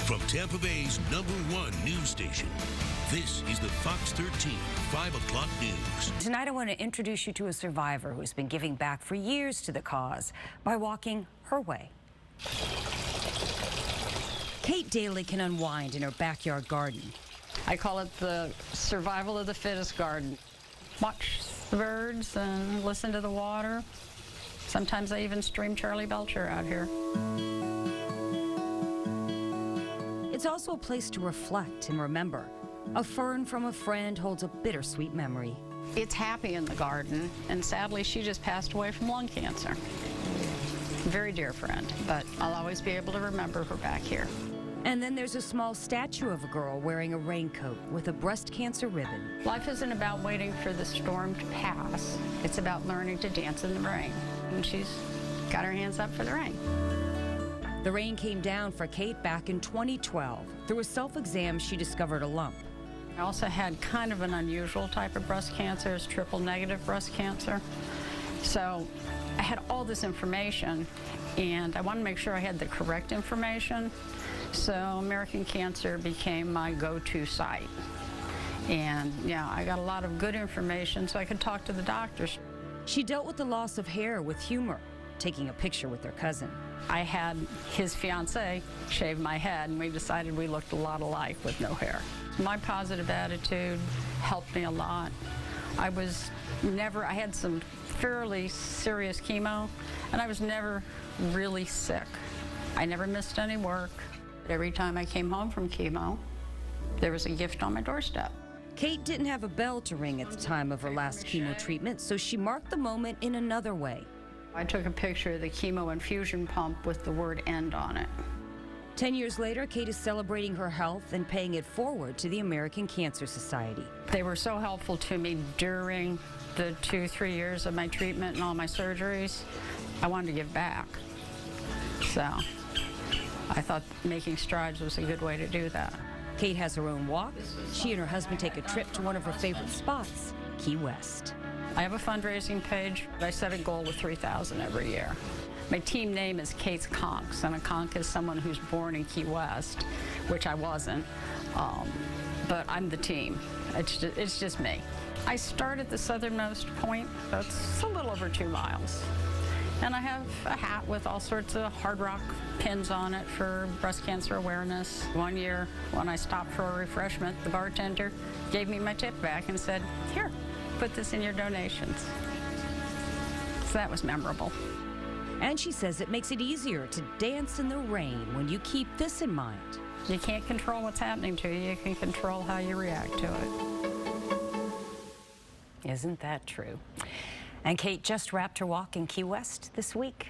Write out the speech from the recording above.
From Tampa Bay's #1 news station, this is the Fox 13 5 o'clock news. Tonight I want to introduce you to a survivor who's been giving back for years to the cause by walking her way. Kate Daly can unwind in her backyard garden. I call it the survival of the fittest garden. Watch the birds and listen to the water. Sometimes I even stream Charlie Belcher out here. It's also a place to reflect and remember. A fern from a friend holds a bittersweet memory. It's happy in the garden, and sadly she just passed away from lung cancer. Very dear friend, but I'll always be able to remember her back here. And then there's a small statue of a girl wearing a raincoat with a breast cancer ribbon. Life isn't about waiting for the storm to pass. It's about learning to dance in the rain. And she's got her hands up for the rain. The rain came down for Kate back in 2012. Through a self-exam, she discovered a lump. I also had kind of an unusual type of breast cancer. It's triple-negative breast cancer. So I had all this information, and I wanted to make sure I had the correct information. So American Cancer became my go-to site. And yeah, I got a lot of good information so I could talk to the doctors. She dealt with the loss of hair with humor, taking a picture with her cousin. I had his fiance shave my head, and we decided we looked a lot alike with no hair. My positive attitude helped me a lot. I had some fairly serious chemo, and I was never really sick. I never missed any work. Every time I came home from chemo, there was a gift on my doorstep. Kate didn't have a bell to ring at the time of her last chemo treatment, so she marked the moment in another way. I took a picture of the chemo infusion pump with the word "end" on it. 10 years later, Kate is celebrating her health and paying it forward to the American Cancer Society. They were so helpful to me during the 2-3 years of my treatment and all my surgeries. I wanted to give back. So I thought making strides was a good way to do that. Kate has her own walk. She and her husband take a trip to one of her favorite spots, Key West. I have a fundraising page. I set a goal with $3,000 every year. My team name is Kate's Conks, and a conk is someone who's born in Key West, which I wasn't, but I'm the team. It's just me. I start at the southernmost point. That's a little over 2 miles. And I have a hat with all sorts of hard rock pins on it for breast cancer awareness. One year, when I stopped for a refreshment, the bartender gave me my tip back and said, "Here, put this in your donations." So that was memorable. And she says it makes it easier to dance in the rain when you keep this in mind. You can't control what's happening to you. You can control how you react to it. Isn't that true? And Kate just wrapped her walk in Key West this week.